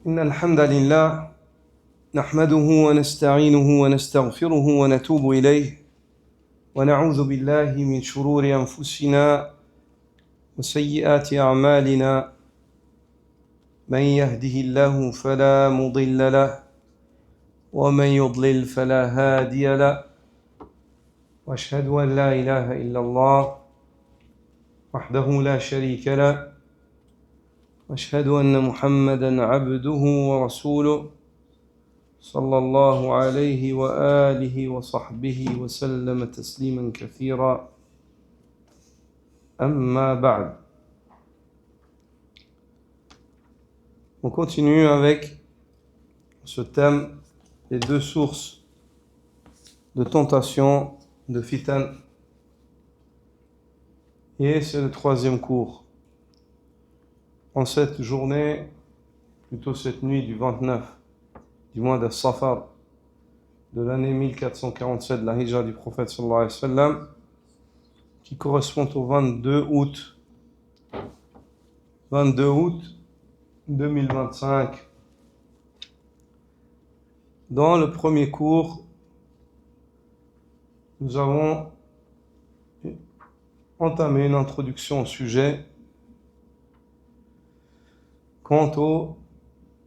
إن الحمد لله نحمده ونستعينه ونستغفره ونتوب إليه ونعوذ بالله من شرور أنفسنا وسيئات أعمالنا من يهده الله فلا مضل له ومن يضلل فلا هادي له وأشهد أن لا إله إلا الله وحده لا شريك له وأشهد أن محمدًا عبده ورسوله صلى الله عليه وآله وصحبه وسلم تسليما كثيرا أما بعد. On continue avec ce thème, les deux sources de tentation, de fitan. Et c'est le troisième cours. En cette journée, plutôt cette nuit du 29 du mois de Safar de l'année 1447 de la Hijra du prophète sallallahu alayhi wa sallam, qui correspond au 22 août 2025. Dans le premier cours, nous avons entamé une introduction au sujet quant aux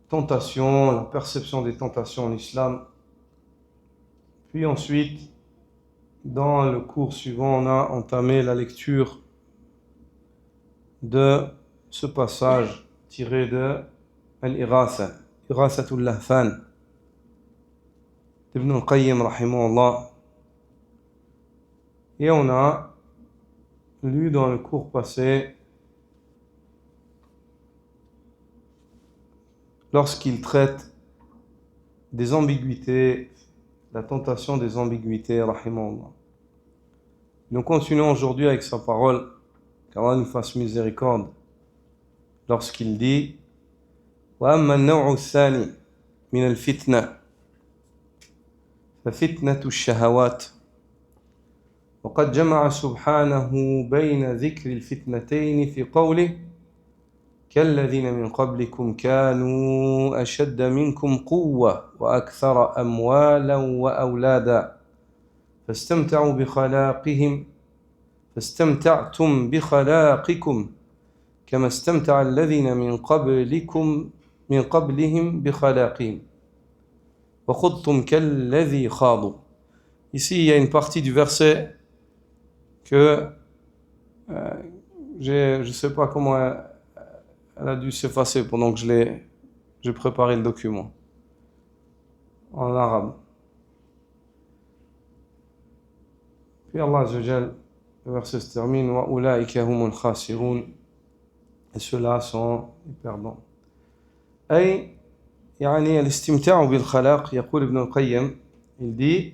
tentations, la perception des tentations en islam. Puis ensuite, dans le cours suivant, on a entamé la lecture de ce passage tiré de Al-Iratha, Irathatul Lahfan, d'Ibn al-Qayyim rahimahullah. Et on a lu dans le cours passé, lorsqu'il traite des ambiguïtés, la tentation des ambiguïtés, rahimahullah. Nous continuons aujourd'hui avec sa parole, qu'Allah nous fasse miséricorde, lorsqu'il dit وَأَمَّا النَّوْعُ الثَّانِي مِنَ الْفِتْنَةِ فَفِتْنَةُ الشَّهَوَاتِ وقد جمع سبحانه بين ذكر الفتنتين في قوله كالذين من قبلكم كانوا أشد منكم قوة وأكثر أموالا وأولادا فاستمتعتم بخلاقكم كما استمتع الذين من قبلهم بخلاقهم وخضتم كالذي خاضوا. Ici, il y a une partie du verset que je ne sais pas comment elle a dû s'effacer pendant que j'ai préparé le document en arabe. Puis Allah Azza wa Jal, le verset se termine wa ulaika humul khasirun, et ceux-là sont les perdants. أي يعني الاستمتاع بالخلاق, يقول ابن القيم, il dit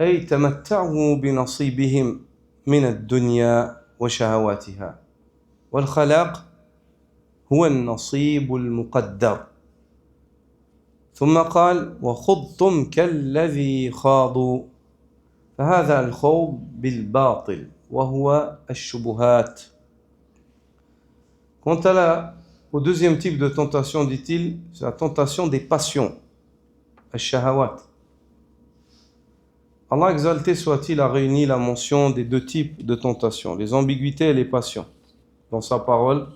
أي تمتعوا بنصيبهم من الدنيا وشهواتها والخلاق هو النصيب المقدر. ثم قال وخضتم كالذي خاضوا فهذا الخوض بالباطل وهو الشبهات. Quant au deuxième type de tentation, dit-il, c'est la tentation des passions, al-shahawat. Allah exalté soit-il a réuni la mention des deux types de tentation, les ambiguïtés et les passions, dans sa parole,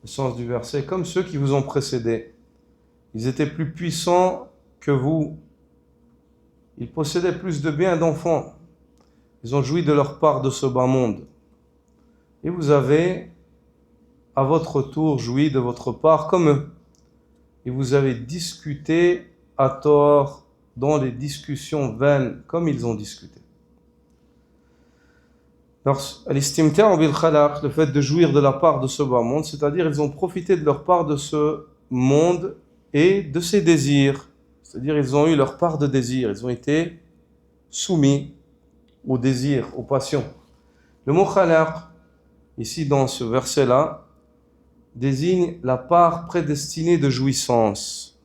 le sens du verset, comme ceux qui vous ont précédés. Ils étaient plus puissants que vous. Ils possédaient plus de biens d'enfants. Ils ont joui de leur part de ce bas monde. Et vous avez, à votre tour, joui de votre part comme eux. Et vous avez discuté à tort dans les discussions vaines, comme ils ont discuté. Al-istimta'u bil khalaq, le fait de jouir de la part de ce bas monde, c'est-à-dire ils ont profité de leur part de ce monde et de ses désirs. C'est-à-dire ils ont eu leur part de désir, ils ont été soumis aux désirs, aux passions. Le mot khalaq, ici dans ce verset-là, désigne la part prédestinée de jouissance.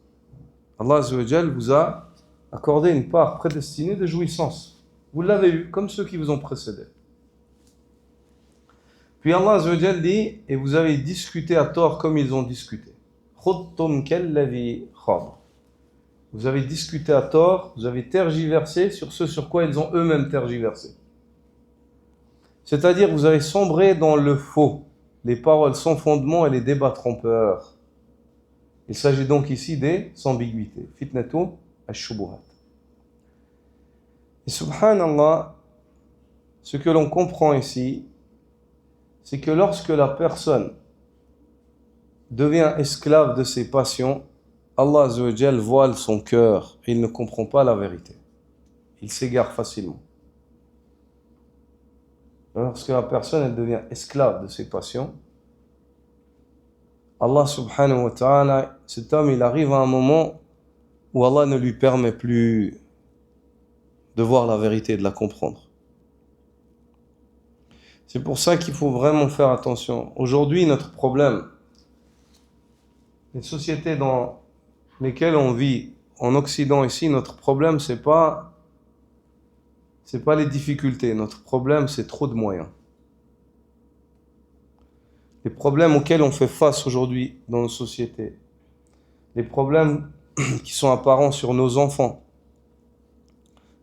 Allah Azza wa Jal vous a accordé une part prédestinée de jouissance. Vous l'avez eu, comme ceux qui vous ont précédé. Puis Allah Azza wa Jal dit, et vous avez discuté à tort comme ils ont discuté. خُضْتُمْ كَالَّذِي خَاضَ. Vous avez discuté à tort, vous avez tergiversé sur ce sur quoi ils ont eux-mêmes tergiversé. C'est-à-dire, vous avez sombré dans le faux, les paroles sans fondement et les débats trompeurs. Il s'agit donc ici des ambiguïtés. Fitnatu ash-shubuhat. Et subhanallah, ce que l'on comprend ici, c'est que lorsque la personne devient esclave de ses passions, Allah Azza wa Jal voile son cœur et il ne comprend pas la vérité. Il s'égare facilement. Lorsque la personne elle devient esclave de ses passions, Allah subhanahu wa ta'ala, cet homme, il arrive à un moment où Allah ne lui permet plus de voir la vérité et de la comprendre. C'est pour ça qu'il faut vraiment faire attention. Aujourd'hui, notre problème, les sociétés dans lesquelles on vit, en Occident ici, notre problème, c'est pas les difficultés. Notre problème, c'est trop de moyens. Les problèmes auxquels on fait face aujourd'hui dans nos sociétés, les problèmes qui sont apparents sur nos enfants,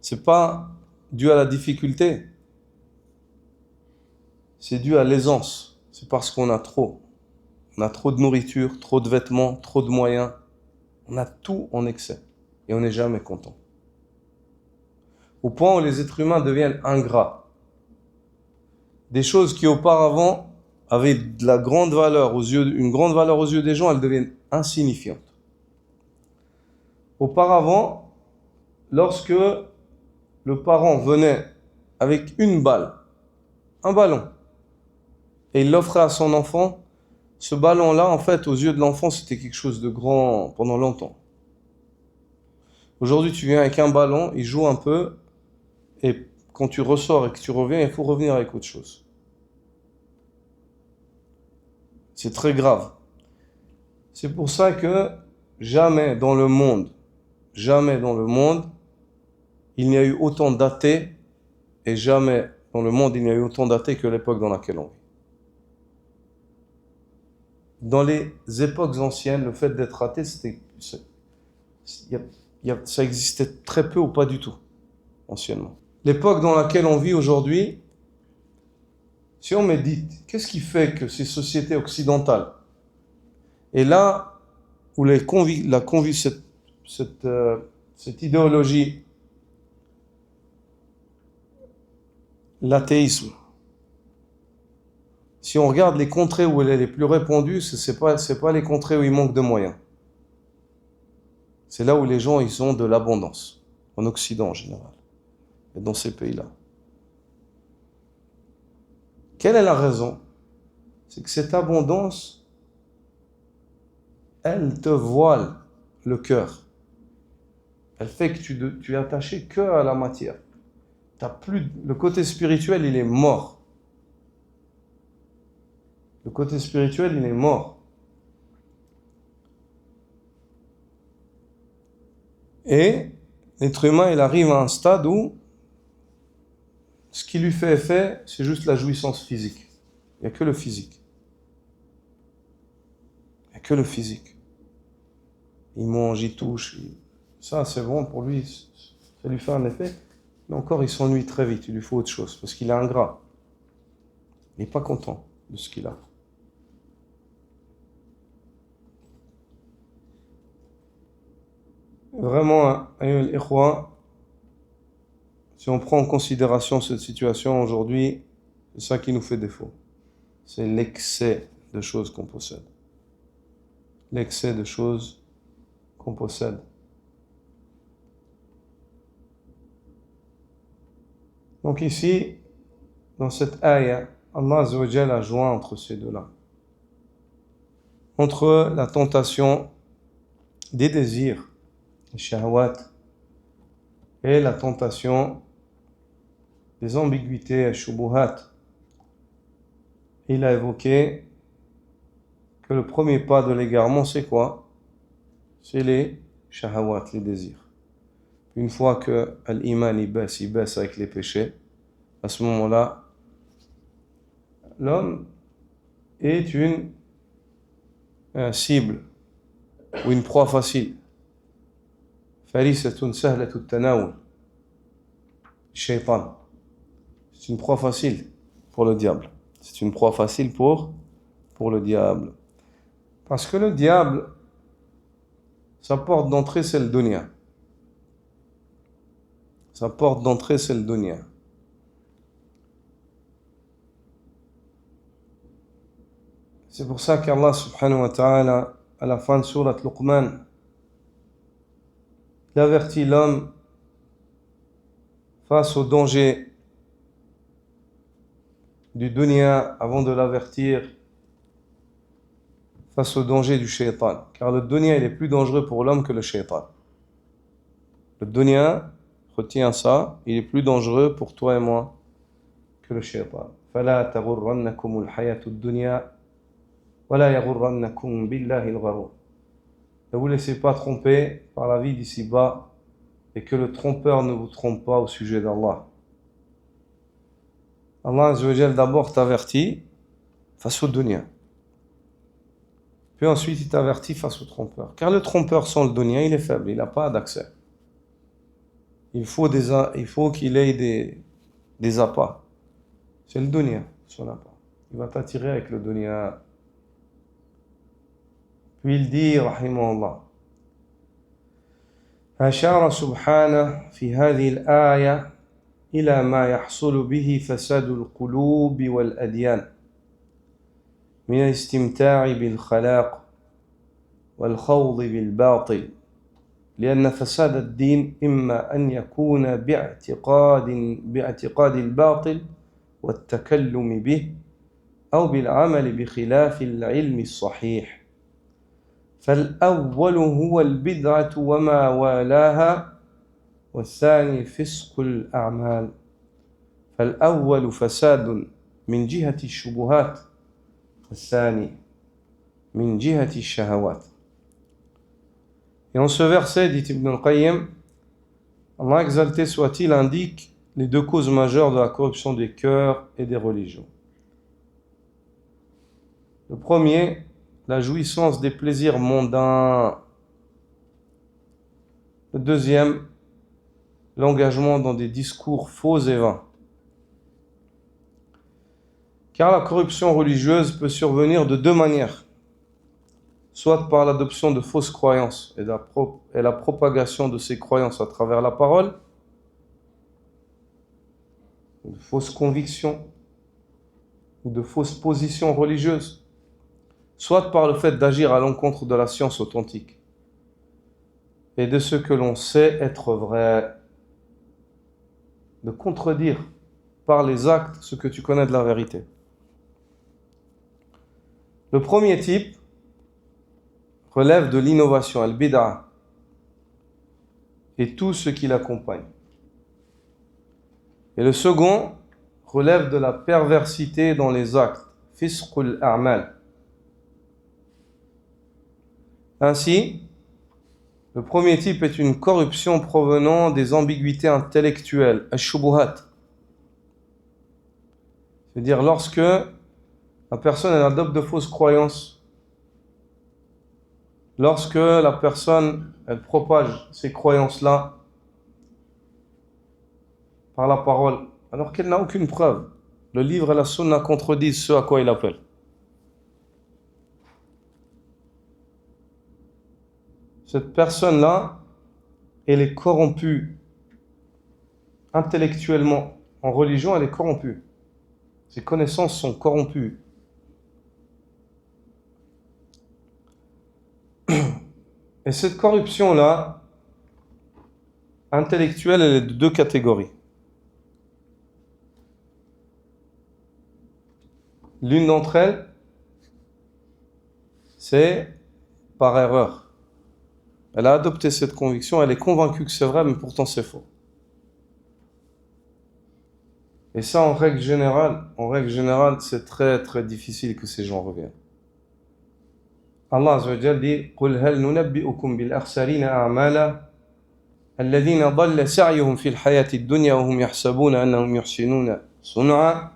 c'est pas dû à la difficulté, c'est dû à l'aisance. C'est parce qu'on a trop. On a trop de nourriture, trop de vêtements, trop de moyens. On a tout en excès et on n'est jamais content. Au point où les êtres humains deviennent ingrats. Des choses qui auparavant avaient de la grande valeur une grande valeur aux yeux des gens, elles deviennent insignifiantes. Auparavant, lorsque le parent venait avec une balle, un ballon, et il l'offrait à son enfant, ce ballon-là, en fait, aux yeux de l'enfant, c'était quelque chose de grand pendant longtemps. Aujourd'hui, tu viens avec un ballon, il joue un peu, et quand tu ressors et que tu reviens, il faut revenir avec autre chose. C'est très grave. C'est pour ça que jamais dans le monde, il n'y a eu autant d'athées, et jamais dans le monde, il n'y a eu autant d'athées que l'époque dans laquelle on vit. Dans les époques anciennes, le fait d'être athée, ça existait très peu ou pas du tout, anciennement. L'époque dans laquelle on vit aujourd'hui, si on médite, qu'est-ce qui fait que ces sociétés occidentales, et là où cette idéologie, l'athéisme, si on regarde les contrées où elle est les plus répandue, c'est pas les contrées où il manque de moyens. C'est là où les gens ils ont de l'abondance, en Occident en général, et dans ces pays-là. Quelle est la raison? C'est que cette abondance, elle te voile le cœur. Elle fait que tu es attaché que à la matière. Le côté spirituel, il est mort. Le côté spirituel, il est mort. Et l'être humain, il arrive à un stade où ce qui lui fait effet, c'est juste la jouissance physique. Il n'y a que le physique. Il n'y a que le physique. Il mange, il touche. Ça, c'est bon pour lui. Ça lui fait un effet. Mais encore, il s'ennuie très vite. Il lui faut autre chose. Parce qu'il est ingrat. Il n'est pas content de ce qu'il a. Vraiment, si on prend en considération cette situation aujourd'hui, c'est ça qui nous fait défaut. C'est l'excès de choses qu'on possède. L'excès de choses qu'on possède. Donc ici, dans cette ayah, Allah Azza wa Jalla a joint entre ces deux-là. Entre la tentation des désirs, les shahwat, et la tentation des ambiguïtés, les shubuhat. Il a évoqué que le premier pas de l'égarement, c'est quoi? C'est les shahawat, les désirs. Une fois que l'iman il baisse avec les péchés, à ce moment-là, l'homme est une cible ou une proie facile. Farisatun sahlatut tanawul. Shaitan. C'est une proie facile pour le diable. C'est une proie facile pour le diable. Parce que le diable, sa porte d'entrée, c'est le dunya. Sa porte d'entrée, c'est le dunya. C'est pour ça qu'Allah subhanahu wa ta'ala, à la fin de sourate Luqman, il avertit l'homme face au danger du dunya avant de l'avertir face au danger du shaitan. Car le dunya, il est plus dangereux pour l'homme que le shaitan. Le dunya, retiens ça, il est plus dangereux pour toi et moi que le shaitan. فَلَا تَغُرَّنَّكُمُ الْحَيَاةُ الدُّنْيَا وَلَا يَغُرَّنَّكُمْ بِاللَّهِ الْغَرُورُ. Ne vous laissez pas tromper par la vie d'ici-bas et que le trompeur ne vous trompe pas au sujet d'Allah. Allah Azza wa Jal d'abord t'avertit face au dunya. Puis ensuite il t'avertit face au trompeur. Car le trompeur sans le dunya, il est faible, il n'a pas d'accès. Il faut qu'il ait des appâts. C'est le dunya, son appât. Il va t'attirer avec le dunya. Puis il dit, rahimahullah, أشار سبحانه في هذه الآية إلى ما يحصل به فساد القلوب والأديان من الاستمتاع بالخلاق والخوض بالباطل لأن فساد الدين إما أن يكون باعتقاد الباطل والتكلم به أو بالعمل بخلاف العلم الصحيح فالأول هو البدعة وما والاها والثاني فسق الأعمال فالأول فساد من جهة الشبهات والثاني من جهة الشهوات. Et en ce verset, dit Ibn al-Qayyim, Allah exalté soit-il indique les deux causes majeures de la corruption des cœurs et des religions. Le premier, la jouissance des plaisirs mondains. Le deuxième, l'engagement dans des discours faux et vains. Car la corruption religieuse peut survenir de deux manières. Soit par l'adoption de fausses croyances et la propagation de ces croyances à travers la parole, de fausses convictions ou de fausses positions religieuses, soit par le fait d'agir à l'encontre de la science authentique et de ce que l'on sait être vrai, de contredire par les actes ce que tu connais de la vérité. Le premier type relève de l'innovation, al-bid'a, et tout ce qui l'accompagne. Et le second relève de la perversité dans les actes, fisqul a'mal. Ainsi, le premier type est une corruption provenant des ambiguïtés intellectuelles, ash-shubuhat. C'est-à-dire lorsque la personne elle adopte de fausses croyances, lorsque la personne elle propage ces croyances-là par la parole, alors qu'elle n'a aucune preuve. Le livre et la sunna contredisent ce à quoi il appelle. Cette personne-là, elle est corrompue intellectuellement. En religion, elle est corrompue. Ses connaissances sont corrompues. Et cette corruption-là, intellectuelle, elle est de deux catégories. L'une d'entre elles, c'est par erreur. Elle a adopté cette conviction, elle est convaincue que c'est vrai, mais pourtant c'est faux. Et ça, en règle générale, c'est très très difficile que ces gens reviennent. Allah Azza wa Jalla dit قُلْ هَلْ نُنَبِّئُكُمْ بِالْأَخْسَرِينَ أَعْمَالًا الَّذِينَ ضَلَّ سَعْيُهُمْ فِي الْحَيَاةِ الدُّنْيَا وَهُمْ يَحْسَبُونَ أَنَّهُمْ يُحْسِنُونَ صُنْعًا.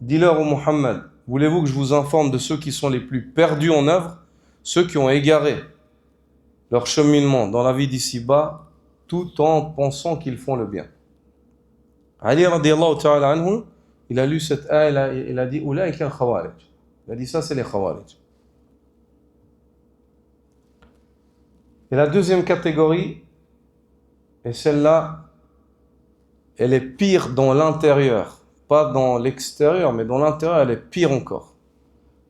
Dis-leur au Muhammad, Voulez-vous que je vous informe de ceux qui sont les plus perdus en œuvre, ceux qui ont égaré leur cheminement dans la vie d'ici-bas, tout en pensant qu'ils font le bien. Ali radiallahu ta'ala anhu, il a lu cette ayah, il a dit « Oulaïka al-Khawarij ». Il a dit ça, c'est les Khawarij. Et la deuxième catégorie, et celle-là, elle est pire dans l'intérieur. Pas dans l'extérieur, mais dans l'intérieur, elle est pire encore.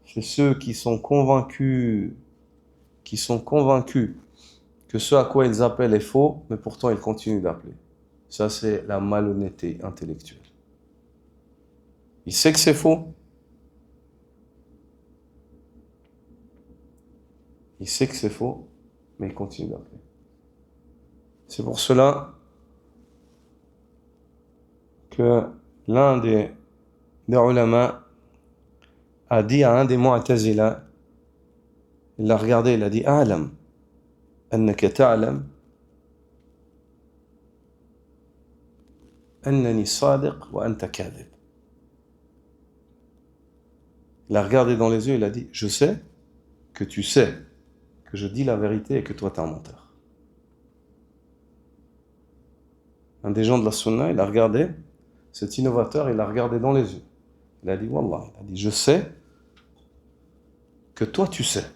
C'est ceux qui sont convaincus que ce à quoi ils appellent est faux, mais pourtant ils continuent d'appeler. Ça, c'est la malhonnêteté intellectuelle. Il sait que c'est faux. Il sait que c'est faux, mais il continue d'appeler. C'est pour cela que l'un des ulama a dit à un des Mu'tazila, il l'a regardé, il a dit « A'lam, annaka ta'lam, annani sadiq wa anta kadhib » Il l'a regardé dans les yeux, il a dit « Je sais que tu sais que je dis la vérité et que toi t'es un menteur. » Un des gens de la Sunna, il a regardé, cet innovateur, il l'a regardé dans les yeux. Il a dit « Wallah, il a dit, je sais que toi tu sais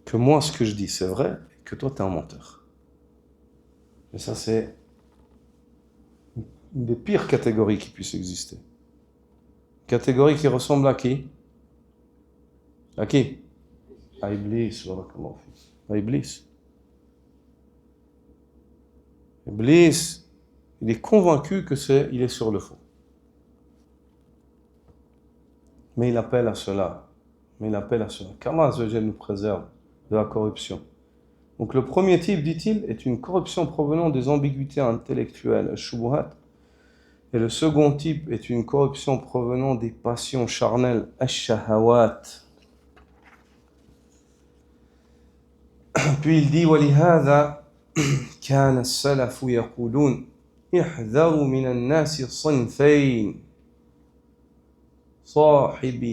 que moi ce que je dis c'est vrai et que toi t'es un menteur. » Et ça c'est une des pires catégories qui puissent exister. Catégorie qui ressemble à qui? À qui? À Iblis, à Iblis. Iblis, il est convaincu il est sur le faux. Mais il appelle à cela. Qu'Allah Azza wa Jalla nous préserve de la corruption. Donc le premier type, dit-il, est une corruption provenant des ambiguïtés intellectuelles, shubuhat. Et le second type est une corruption provenant des passions charnelles, ash-shahawat. Puis il dit وَلِهَذَا كَانَ السَّلَفُ يَقُولُونَ احذروا من الناس صنفين صاحب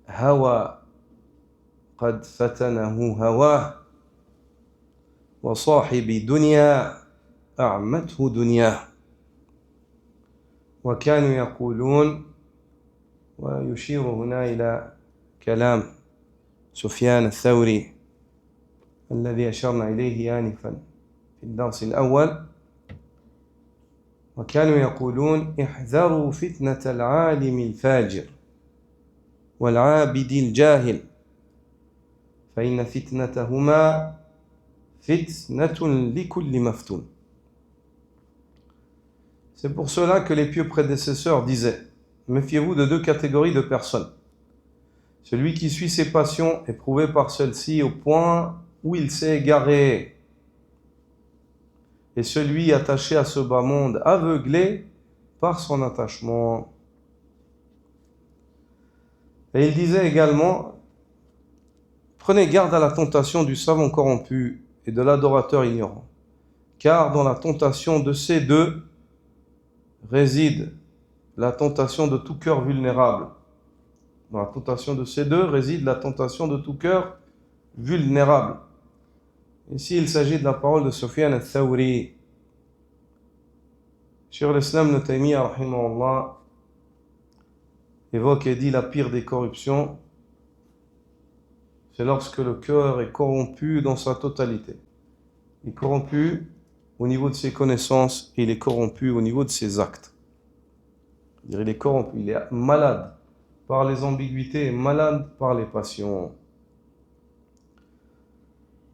هوى قد فتنه هواه وصاحب دنيا أعمته دنياه وكانوا يقولون ويشير هنا إلى كلام سفيان الثوري الذي أشرنا إليه آنفا في الدرس الأول وكانوا يقولون احذروا فتنة العالم الفاجر والعابد الجاهل فإن فتنتهما فتنة لكل مفتون. C'est pour cela que les pieux prédécesseurs disaient « Méfiez-vous de deux catégories de personnes. Celui qui suit ses passions est prouvé par celle-ci au point où il s'est égaré. Et celui attaché à ce bas monde, aveuglé par son attachement. » Et il disait également « Prenez garde à la tentation du savant corrompu et de l'adorateur ignorant, car dans la tentation de ces deux réside la tentation de tout cœur vulnérable. Dans la tentation de ces deux réside la tentation de tout cœur vulnérable. » Ici, il s'agit de la parole de Sufyan al-Thawri. Cheikh al-Islam Ibn Taymiyyah, rahimahullah, évoque et dit la pire des corruptions, c'est lorsque le cœur est corrompu dans sa totalité. Il est corrompu au niveau de ses connaissances et il est corrompu au niveau de ses actes. C'est-à-dire, il est corrompu, il est malade par les ambiguïtés et malade par les passions.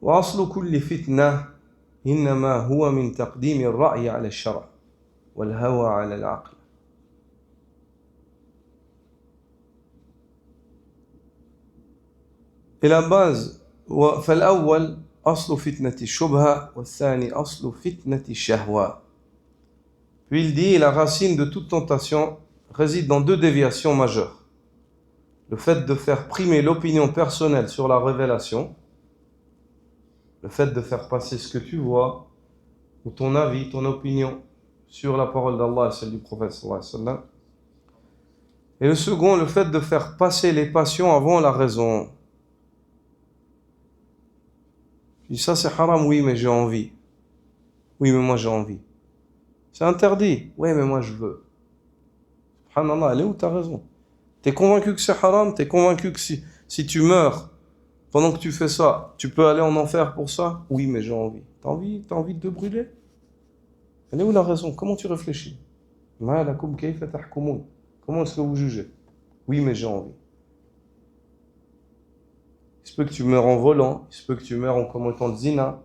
وأصل كل فتنة إنما هو من تقديم الرأي على الشرع والهوى على العقل. Et la base, فالأول أصل فتنة الشبهة والثاني أصل فتنة الشهوة. Puis il dit, la racine de toute tentation réside dans deux déviations majeures. Le fait de faire primer l'opinion personnelle sur la révélation, le fait de faire passer ce que tu vois, ou ton avis, ton opinion, sur la parole d'Allah et celle du prophète sallallahu alayhi wa sallam. Et le second, le fait de faire passer les passions avant la raison. Je dis ça c'est haram, oui mais j'ai envie. Oui mais moi j'ai envie. C'est interdit, oui mais moi je veux. Subhanallah, elle est où ta raison? T'es convaincu que c'est haram, t'es convaincu que si tu meurs pendant que tu fais ça, tu peux aller en enfer pour ça? Oui mais j'ai envie. T'as envie de te brûler? Elle est où la raison? Comment tu réfléchis? Comment est-ce que vous jugez? Oui mais j'ai envie. Il se peut que tu meurs en volant, il se peut que tu meurs en commettant de zina.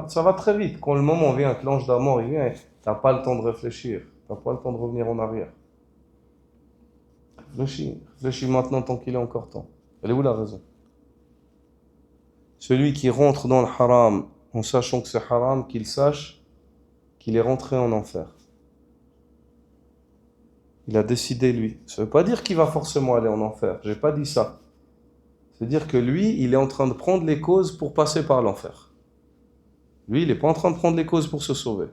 Ça va très vite. Quand le moment vient, que l'ange de la mort il vient, tu n'as pas le temps de réfléchir. Tu n'as pas le temps de revenir en arrière. Réfléchis maintenant tant qu'il est encore temps. Elle est où la raison? Celui qui rentre dans le haram en sachant que c'est haram, qu'il sache qu'il est rentré en enfer. Il a décidé lui. Ça ne veut pas dire qu'il va forcément aller en enfer. J'ai pas dit ça. C'est-à-dire que lui, il est en train de prendre les causes pour passer par l'enfer. Lui, il n'est pas en train de prendre les causes pour se sauver.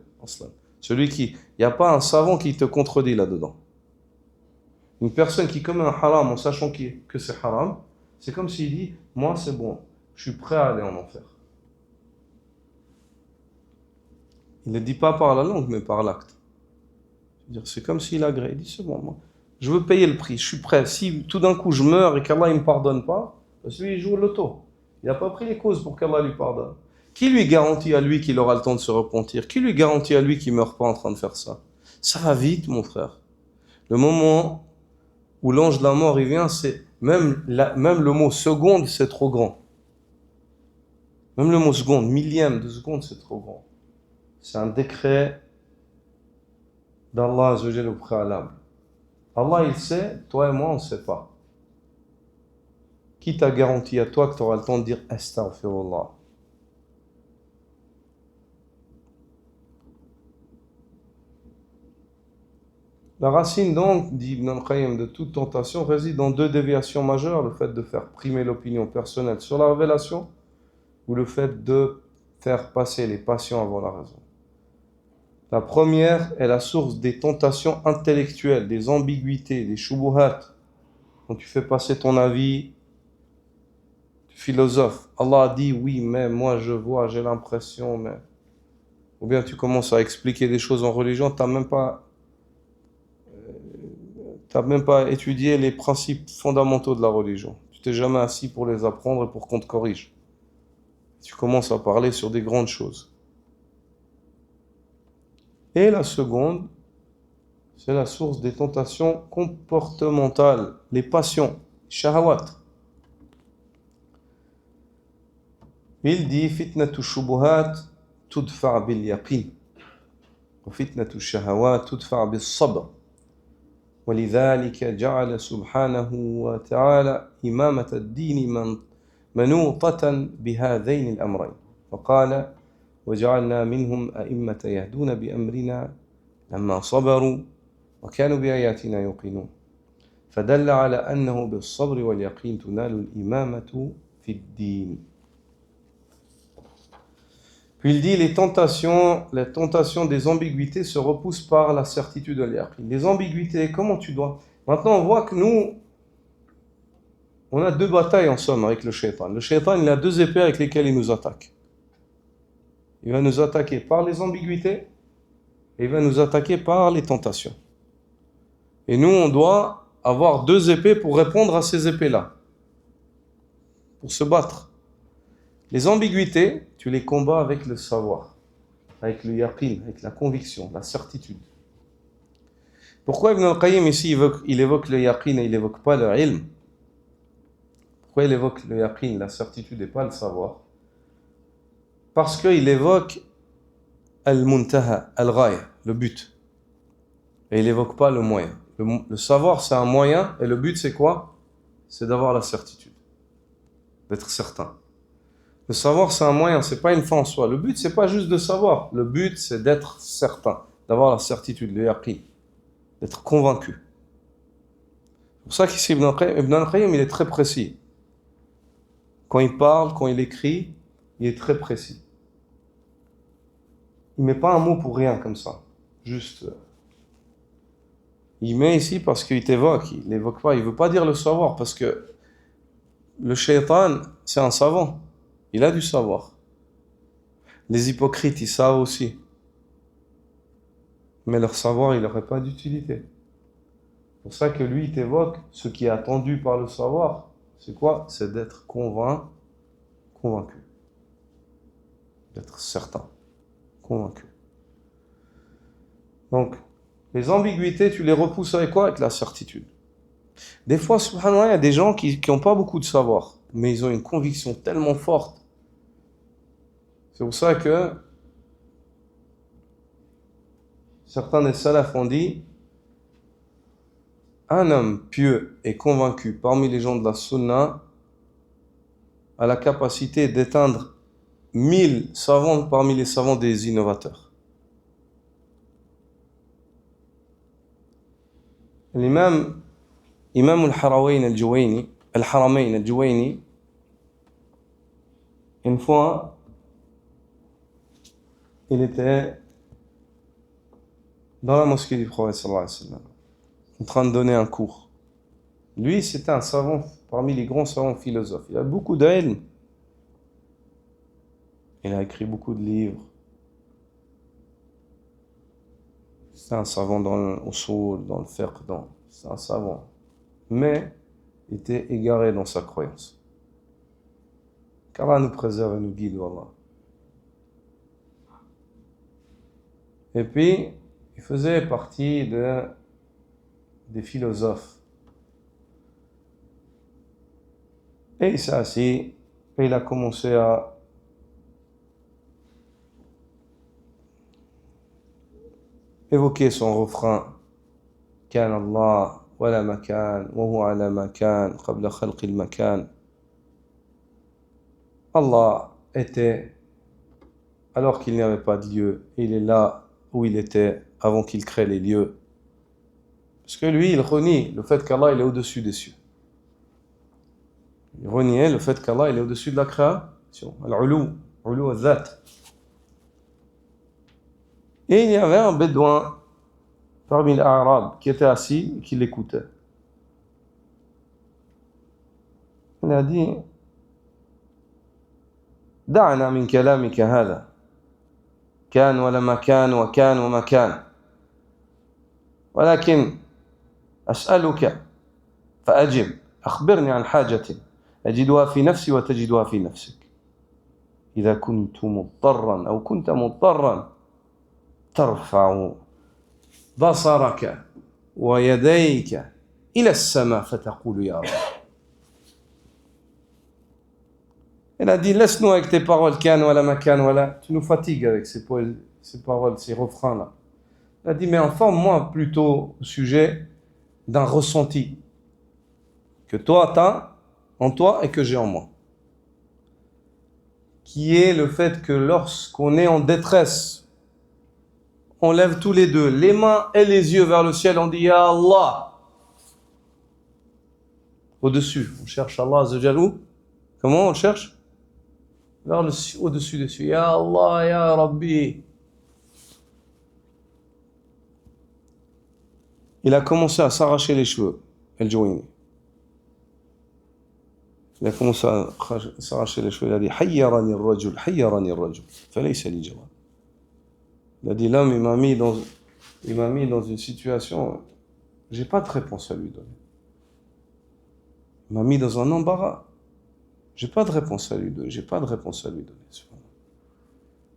Il n'y a pas un savant qui te contredit là-dedans. Une personne qui commet un haram en sachant que c'est haram, c'est comme s'il dit, moi c'est bon, je suis prêt à aller en enfer. Il ne le dit pas par la langue, mais par l'acte. C'est comme s'il agrée. Il dit, c'est bon, moi, je veux payer le prix, je suis prêt. Si tout d'un coup je meurs et qu'Allah ne me pardonne pas, parce que lui il joue au loto. Il n'a pas pris les causes pour qu'Allah lui pardonne. Qui lui garantit à lui qu'il aura le temps de se repentir? Qui lui garantit à lui qu'il ne meurt pas en train de faire ça? Ça va vite, mon frère. Le moment où l'ange de la mort il vient, c'est même le mot seconde, c'est trop grand. Même le mot seconde, millième de seconde, c'est trop grand. C'est un décret d'Allah Azzawajal au préalable. Allah il sait, toi et moi on ne sait pas. Qui t'a garanti à toi que tu auras le temps de dire Astaghfirullah? La racine donc, dit Ibn al-Qayyim, de toute tentation réside dans deux déviations majeures, le fait de faire primer l'opinion personnelle sur la révélation ou le fait de faire passer les passions avant la raison. La première est la source des tentations intellectuelles, des ambiguïtés, des shubuhat. Quand tu fais passer ton avis, tu philosophes. Allah a dit oui, mais moi je vois, j'ai l'impression, mais... Ou bien tu commences à expliquer des choses en religion, tu n'as même pas étudié les principes fondamentaux de la religion. Tu t'es jamais assis pour les apprendre et pour qu'on te corrige. Tu commences à parler sur des grandes choses. Et la seconde, c'est la source des tentations comportementales, les passions, shahawat. Il dit fitnatu shubuhat tudfa bil yaqin wa fitnatu shahawat tudfa bis sabr. ولذلك جعل سبحانه وتعالى إمامة الدين منوطة بهذين الأمرين فقال وجعلنا منهم أئمة يهدون بأمرنا لما صبروا وكانوا بآياتنا يوقنون فدل على أنه بالصبر واليقين تنال الإمامة في الدين. Puis il dit les tentations des ambiguïtés se repoussent par la certitude de l'yaqin. Les ambiguïtés, comment tu dois... Maintenant on voit que nous, on a deux batailles en somme avec le shaitan. Le shaitan il a deux épées avec lesquelles il nous attaque. Il va nous attaquer par les ambiguïtés et il va nous attaquer par les tentations. Et nous on doit avoir deux épées pour répondre à ces épées-là. Pour se battre. Les ambiguïtés, tu les combats avec le savoir, avec le yaqin, avec la conviction, la certitude. Pourquoi Ibn al-Qayyim ici il évoque le yaqin et il n'évoque pas le ilm? Pourquoi il évoque le yaqin, la certitude et pas le savoir? Parce qu'il évoque al-muntaha, al-ghaya, le but. Et il n'évoque pas le moyen. Le savoir c'est un moyen et le but c'est quoi? C'est d'avoir la certitude, d'être certain. Le savoir, c'est un moyen, c'est pas une fin en soi. Le but, c'est pas juste de savoir. Le but, c'est d'être certain, d'avoir la certitude, le yaqin, d'être convaincu. C'est pour ça qu'ici, Ibn al-Qayyim, il est très précis. Quand il parle, quand il écrit, il est très précis. Il met pas un mot pour rien comme ça. juste. Il met ici parce qu'il t'évoque, il l'évoque pas, il veut pas dire le savoir parce que le shaitan, c'est un savant, il a du savoir. Les hypocrites, ils savent aussi. Mais leur savoir, il n'aurait pas d'utilité. C'est pour ça que lui, il t'évoque ce qui est attendu par le savoir. C'est quoi? C'est d'être convaincu. D'être certain. Convaincu. Donc, les ambiguïtés, tu les repousses avec quoi? Avec la certitude. Des fois, subhanallah, il y a des gens qui n'ont pas beaucoup de savoir, mais ils ont une conviction tellement forte. C'est pour ça que certains des salafs ont dit un homme pieux et convaincu parmi les gens de la sunna a la capacité d'éteindre 1000 savants parmi les savants des innovateurs. L'imam al-Haramayn al-Juwayni, une fois, il était dans la mosquée du prophète sallallahu alayhi wa sallam, en train de donner un cours. Lui, c'était un savant parmi les grands savants philosophes. Il a beaucoup d'ilm. Il a écrit beaucoup de livres. C'est un savant dans l'usul, dans le fiqh, c'est un savant. Mais il était égaré dans sa croyance. Qu'Allah nous préserve et nous guide, wallah. Et puis, il faisait partie des philosophes. Et il s'est assis et il a commencé à évoquer son refrain. كان الله ولا مكان وهو على مكان قبل خلق المكان. Allah était alors qu'il n'y avait pas de lieu. Il est là où il était avant qu'il crée les lieux. Parce que lui, il renie le fait qu'Allah il est au-dessus des cieux. Il reniait le fait qu'Allah il est au-dessus de la création. Al-ulu al-dhat. Et il y avait un bédouin parmi les Arabes qui était assis et qui l'écoutait. Il a dit دعنا من كلامك هذا كان ولا مكان وكان ومكان ولكن أسألك فأجب أخبرني عن حاجة أجدها في نفسي وتجدها في نفسك إذا كنت مضطرا أو كنت مضطرا ترفع بصرك ويديك إلى السماء فتقول يا رب. Elle a dit, laisse-nous avec tes paroles, kan wala makan wala. Tu nous fatigues avec ces paroles, ces refrains-là. Elle a dit, mais informe-moi plutôt au sujet d'un ressenti que toi t'as en toi et que j'ai en moi. Qui est le fait que lorsqu'on est en détresse, on lève tous les deux les mains et les yeux vers le ciel, on dit Ya Allah. Au-dessus, on cherche Allah Azza wa Jalla. Comment on le cherche? Vers au-dessus des cieux. Ya Allah, Ya Rabbi. Il a commencé à s'arracher les cheveux, Al-Juwayni. Il a commencé à s'arracher les cheveux. Il a dit Hayyarani ar-rajul, hayyarani ar-rajul. Falaysa li jawab. Il a dit l'homme, il m'a mis dans une situation, j'ai pas de réponse à lui donner. Il m'a mis dans un embarras. J'ai pas de réponse à lui donner.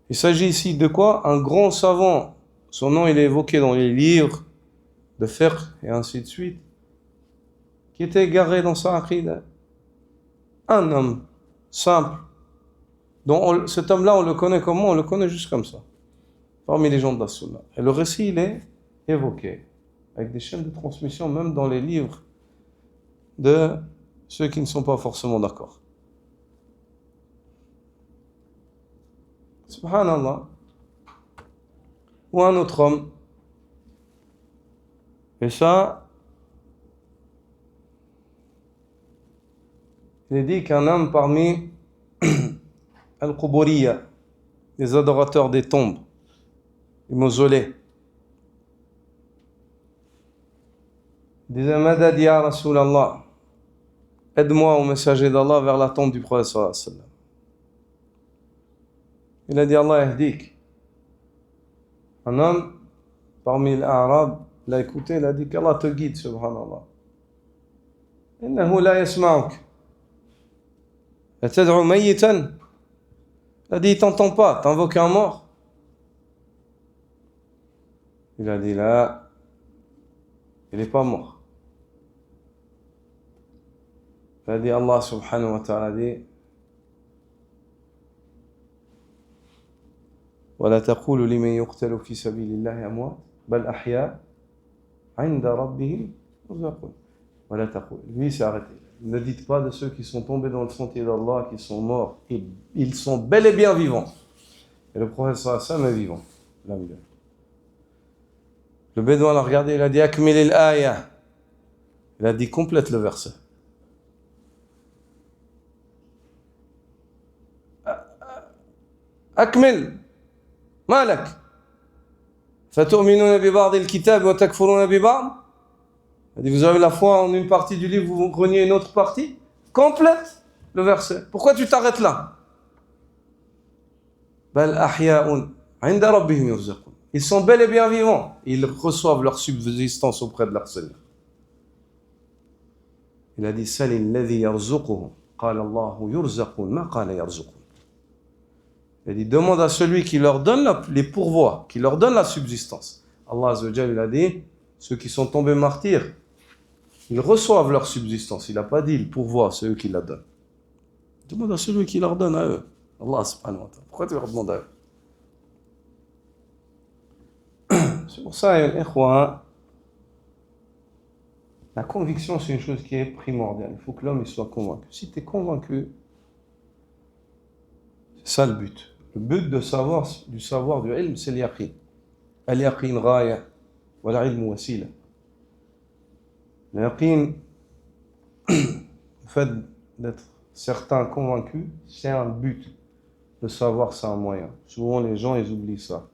Il s'agit ici de quoi? Un grand savant. Son nom, il est évoqué dans les livres de fiqh et ainsi de suite. Qui était égaré dans sa aqida. Un homme simple. Cet homme-là, on le connaît comment? On le connaît juste comme ça. Parmi les gens de la sunna. Et le récit, il est évoqué. Avec des chaînes de transmission, même dans les livres de ceux qui ne sont pas forcément d'accord. Subhanallah. Ou un autre homme. Et ça, il est dit qu'un homme parmi Al-Quburiya, les adorateurs des tombes, les mausolées, Il disait Madad ya Rasulallah, aide-moi au messager d'Allah vers la tombe du prophète sallallahu alayhi wa sallam. Il a dit Allah yahdik. Un homme parmi les Arabes l'a écouté, il a dit qu'Allah te guide, subhanallah. Innahu la yasma'uk. Tad'u mayyitan. Il a dit, il t'entend pas, t'invoques un mort. Il a dit là, il n'est pas mort. Il a dit Allah subhanahu wa ta'ala dit ولا تقولوا لمن يقتل في سبيل الله أموات بل أحياء عند ربهم يرزقون ولا تقولوا. Lui s'est arrêté. Ne dites pas de ceux qui sont tombés dans le sentier d'Allah, qui sont morts. Ils sont bel et bien vivants. Et le prophète sallallahu alayhi wa sallam est vivant. Le bédouin l'a regardé, il a dit Akmil al-aya. Il a dit complète le verset. Akmil malak fatu'minuna bi ba'd al-kitab wa takfuruna bi ba'd. Il a dit vous avez la foi en une partie du livre, vous reniez une autre partie. Complète le verset. Pourquoi tu t'arrêtes là? Bal ahya'un 'inda rabbihim yurzaqun. Ils sont bel et bien vivants. Ils reçoivent leur subsistance auprès de leur Seigneur. Il a dit Salil ladhi yarzuquhum. Qala Allahu yurzaqun ma qala yarzuqun. Il a dit demande à celui qui leur donne les pourvois, qui leur donne la subsistance. Allah Azza wa Jalla, il a dit ceux qui sont tombés martyrs, ils reçoivent leur subsistance. Il n'a pas dit ils pourvoient, c'est eux qui la donnent. Demande à celui qui leur donne à eux. Allah subhanahu wa ta'ala. Pourquoi tu leur demandes à eux? C'est pour ça, la conviction, c'est une chose qui est primordiale. Il faut que l'homme il soit convaincu. Si tu es convaincu, c'est ça le but. Le but du savoir du ilm, c'est l'yaqin. Al-yaqin raya, wa l'ilm wasila. L'yaqin, le fait d'être certain, convaincu, c'est un but. Le savoir, c'est un moyen. Souvent, les gens, ils oublient ça.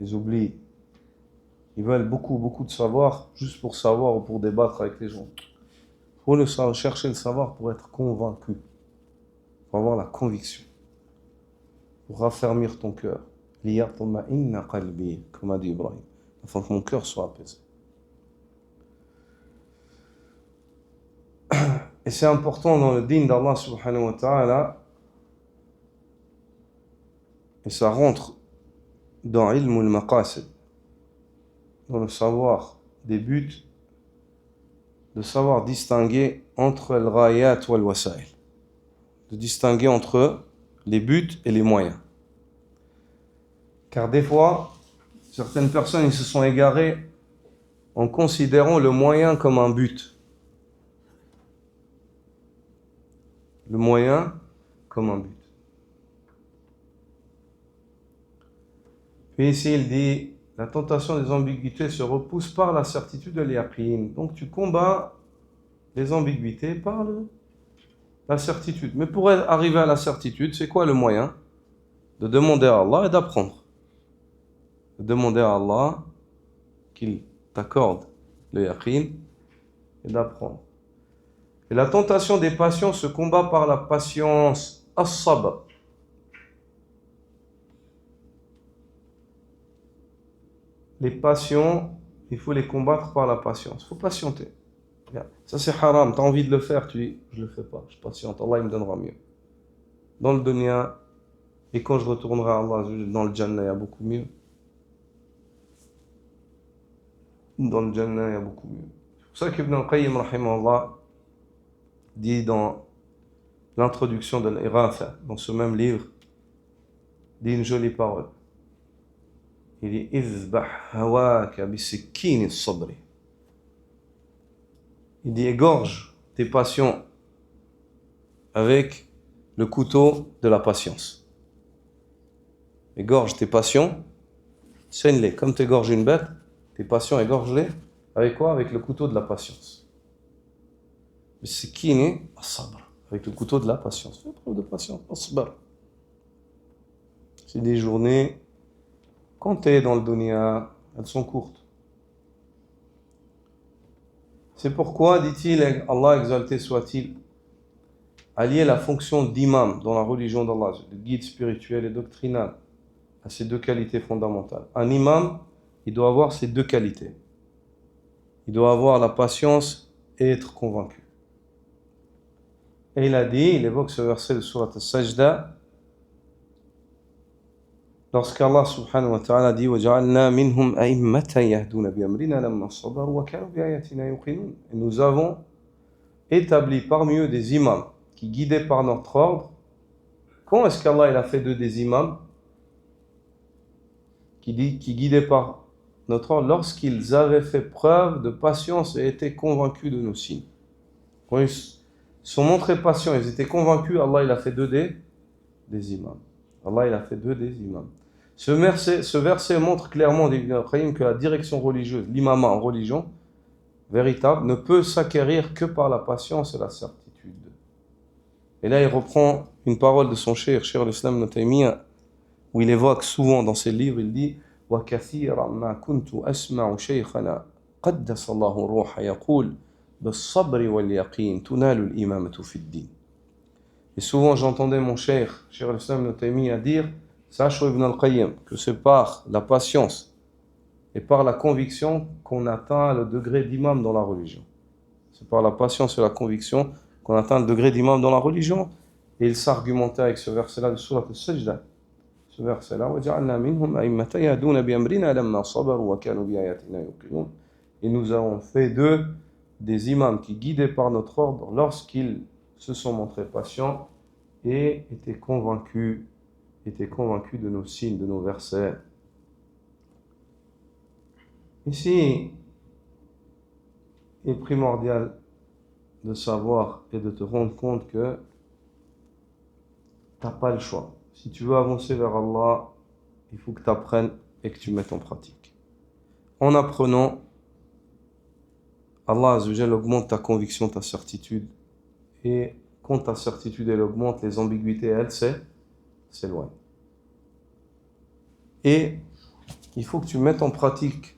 Ils oublient. Ils veulent beaucoup de savoir juste pour savoir ou pour débattre avec les gens. Il faut chercher le savoir pour être convaincu, pour avoir la conviction, pour raffermir ton cœur. Liyatma'inna qalbi, comme a dit Ibrahim, afin que mon cœur soit apaisé. Et c'est important dans le dîn d'Allah subhanahu wa ta'ala, et ça rentre dans ilm al-maqasid, dans le savoir des buts, de savoir distinguer entre le ghayat ou le wasail, de distinguer entre les buts et les moyens. Car des fois, certaines personnes ils se sont égarées en considérant le moyen comme un but. Le moyen comme un but. Puis ici il dit la tentation des ambiguïtés se repousse par la certitude de l'yaqin. Donc tu combats les ambiguïtés par la certitude. Mais pour arriver à la certitude, c'est quoi le moyen? De demander à Allah et d'apprendre. De demander à Allah qu'il t'accorde le yaqin et d'apprendre. Et la tentation des passions se combat par la patience, as-sabr. Les passions, il faut les combattre par la patience. Il faut patienter. Ça c'est haram, tu as envie de le faire, tu dis, je ne le fais pas, je patiente, Allah il me donnera mieux. Dans le dunya, et quand je retournerai à Allah, dans le Jannah, il y a beaucoup mieux. Dans le Jannah, il y a beaucoup mieux. C'est pour ça qu'Ibn al-Qayyim, rahimahullah, dit dans l'introduction de l'Iratha, dans ce même livre, dit une jolie parole. Il dit Izbah hawaka bisikkin as-sabri. Il dit égorge tes passions avec le couteau de la patience. Égorge tes passions, saigne-les. Comme tu égorges une bête, tes passions égorge-les. Avec quoi? Avec le couteau de la patience. Bisikkin as-sabr. Avec le couteau de la patience. Fais preuve de patience. As-sabr. C'est des journées. Quand tu es dans le dunya, elles sont courtes. C'est pourquoi, dit-il, Allah exalté soit-il, a lié la fonction d'imam dans la religion d'Allah, de guide spirituel et doctrinal, à ces deux qualités fondamentales. Un imam, il doit avoir ces deux qualités. Il doit avoir la patience et être convaincu. Et il a dit, il évoque ce verset de Surat Al-Sajda, lorsqu'Allah subhanahu wa ta'ala dit وَجَعَلْنَا مِنْهُمْ أَئِمَّةً يَهْدُونَ بِأَمْرِنَا لَمَّا صَبَرُوا وَكَانُوا بِآيَاتِنَا يُوقِنُونَ. Et nous avons établi parmi eux des imams qui guidaient par notre ordre. Quand est-ce qu'Allah il a fait d'eux des imams qui guidaient par notre ordre? Lorsqu'ils avaient fait preuve de patience et étaient convaincus de nos signes. Quand ils se sont montrés patients, ils étaient convaincus, Allah il a fait d'eux des imams. Allah il a fait d'eux des imams. Ce verset montre clairement que la direction religieuse, l'imama en religion véritable, ne peut s'acquérir que par la patience et la certitude. Et là, il reprend une parole de son cheikh al-Islam Ibn Taymiyyah, où il évoque souvent dans ses livres, il dit وَكَثِيرًا مَا كُنْتُ أَسْمَعُ شَيْخَنَا قَدَّسَ اللَّهُ الرُّوحَ يَقُولُ بِالصَّبْرِ وَالْيَقِينِ تُنَالُ الْإِمَامَةُ فِي الدِّينِ. Et souvent, j'entendais mon cheikh al-Islam Ibn Taymiyyah dire, sache Ibn al-Qayyim, que c'est par la patience et par la conviction qu'on atteint le degré d'imam dans la religion. C'est par la patience et la conviction qu'on atteint le degré d'imam dans la religion. Et il s'argumentait avec ce verset-là de Surat Al-Sajda. Ce verset-là, وَجَعَلْنَا مِنْهُمْ أَئِمَّةً يَهْدُونَ بِأَمْرِنَا لَمَّا صَبَرُوا وَكَانُوا بِآيَاتِنَا يُوقِنُونَ. Et nous avons fait d'eux des imams qui guidaient par notre ordre lorsqu'ils se sont montrés patients et étaient convaincus de nos signes, de nos versets. Ici, il est primordial de savoir et de te rendre compte que tu n'as pas le choix. Si tu veux avancer vers Allah, il faut que tu apprennes et que tu mettes en pratique. En apprenant, Allah Azzawajal augmente ta conviction, ta certitude. Et quand ta certitude elle augmente, les ambiguïtés, elles, s'éloignent. Et il faut que tu mettes en pratique,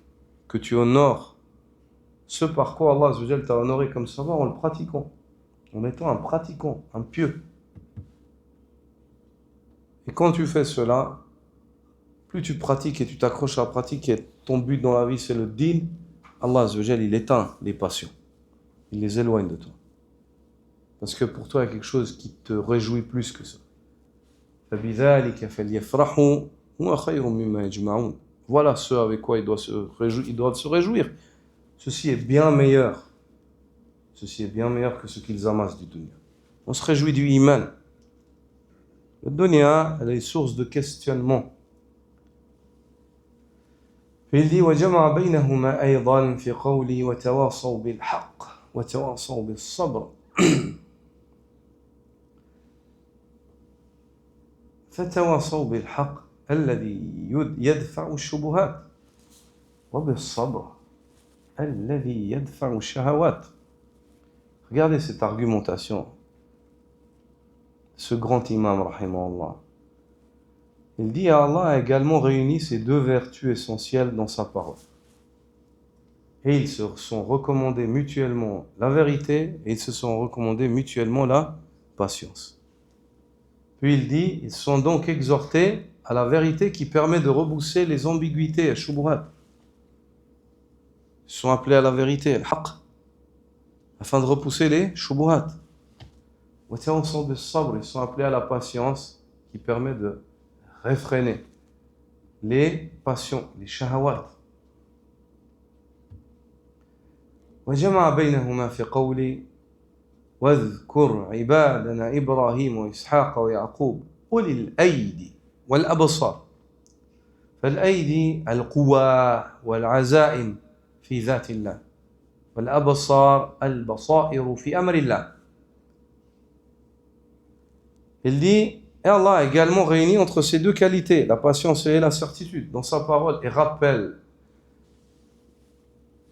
que tu honores ce par quoi Allah Azzawajal t'a honoré comme savoir en le pratiquant, en étant un pratiquant, un pieux. Et quand tu fais cela, plus tu pratiques et tu t'accroches à la pratique et ton but dans la vie c'est le din, Allah Azzawajal il éteint les passions, il les éloigne de toi. Parce que pour toi il y a quelque chose qui te réjouit plus que ça. فَبِذَلِكَ فَلْيَفْرَحُوا هُوَ خَيْرٌ مِمَّا يَجْمَعُونَ. Voilà ce avec quoi ils doivent se réjouir. Ceci est bien meilleur. Ceci est bien meilleur que ce qu'ils amassent du dunya. On se réjouit du iman. Le dunya, elle est source de questionnement. Il dit وَجَمَعَ بَيْنَهُمَا أَيْضًا فِي قَوْلِهِ وَتَوَاصَوْا بِالْحَقِّ وَتَوَاصَوْا بِالصَّبْرِ. فتواصوا بالحق الذي يدفع الشبهات وبالصبر الذي يدفع الشهوات. Regardez cette argumentation. Ce grand imam, rahimahullah. Il dit Allah a également réuni ces deux vertus essentielles dans sa parole. Et ils se sont recommandés mutuellement la vérité et ils se sont recommandés mutuellement la patience. Puis il dit, ils sont donc exhortés à la vérité qui permet de repousser les ambiguïtés, les shubuhat. Ils sont appelés à la vérité, al-haq, afin de repousser les shubuhat. Ils sont appelés à la patience qui permet de réfréner les passions, les shahawat. وجمع بينهما في قولي واذكر عبادنا إبراهيم وإسحاق ويعقوب أولي الأيدي والأبصار. فالأيدي القوى والعزائم في ذات الله والأبصار البصائر في أمر الله. Il dit, et Allah a également réuni entre ces deux qualités, la patience et la certitude, dans sa parole, et rappelle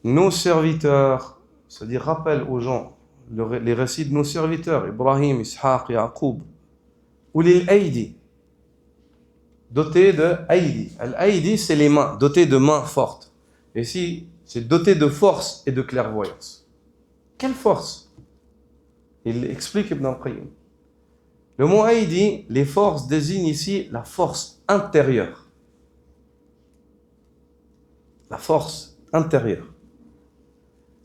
nos serviteurs, c'est-à-dire rappelle aux gens les récits de nos serviteurs, Ibrahim, Ishaq, Yaqub, Ulil Aïdi, dotés de Aïdi. Al-Aïdi, c'est les mains, dotés de mains fortes. Et ici, c'est doté de force et de clairvoyance. Quelle force? Il explique Ibn al-Qayyim. Le mot aïdi, les forces désignent ici la force intérieure. La force intérieure.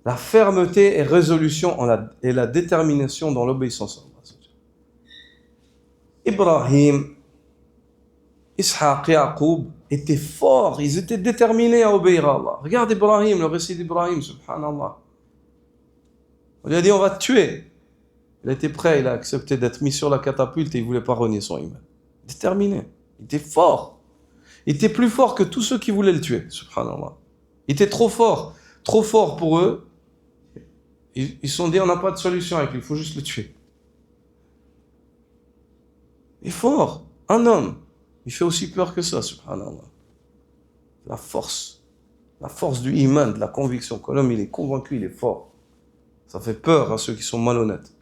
La fermeté et résolution et la détermination dans l'obéissance à Allah. Ibrahim, Ishaq, Yaqub étaient forts, ils étaient déterminés à obéir à Allah. Regarde Ibrahim, le récit d'Ibrahim, subhanallah. On lui a dit on va te tuer. Il était prêt, il a accepté d'être mis sur la catapulte et il ne voulait pas renier son iman. Déterminé, il était fort. Il était plus fort que tous ceux qui voulaient le tuer, subhanallah. Il était trop fort pour eux. Ils se sont dit on n'a pas de solution avec lui, il faut juste le tuer. Il est fort, un homme. Il fait aussi peur que ça, subhanallah. La force du iman, de la conviction. Quand l'homme il est convaincu, il est fort. Ça fait peur à ceux qui sont malhonnêtes.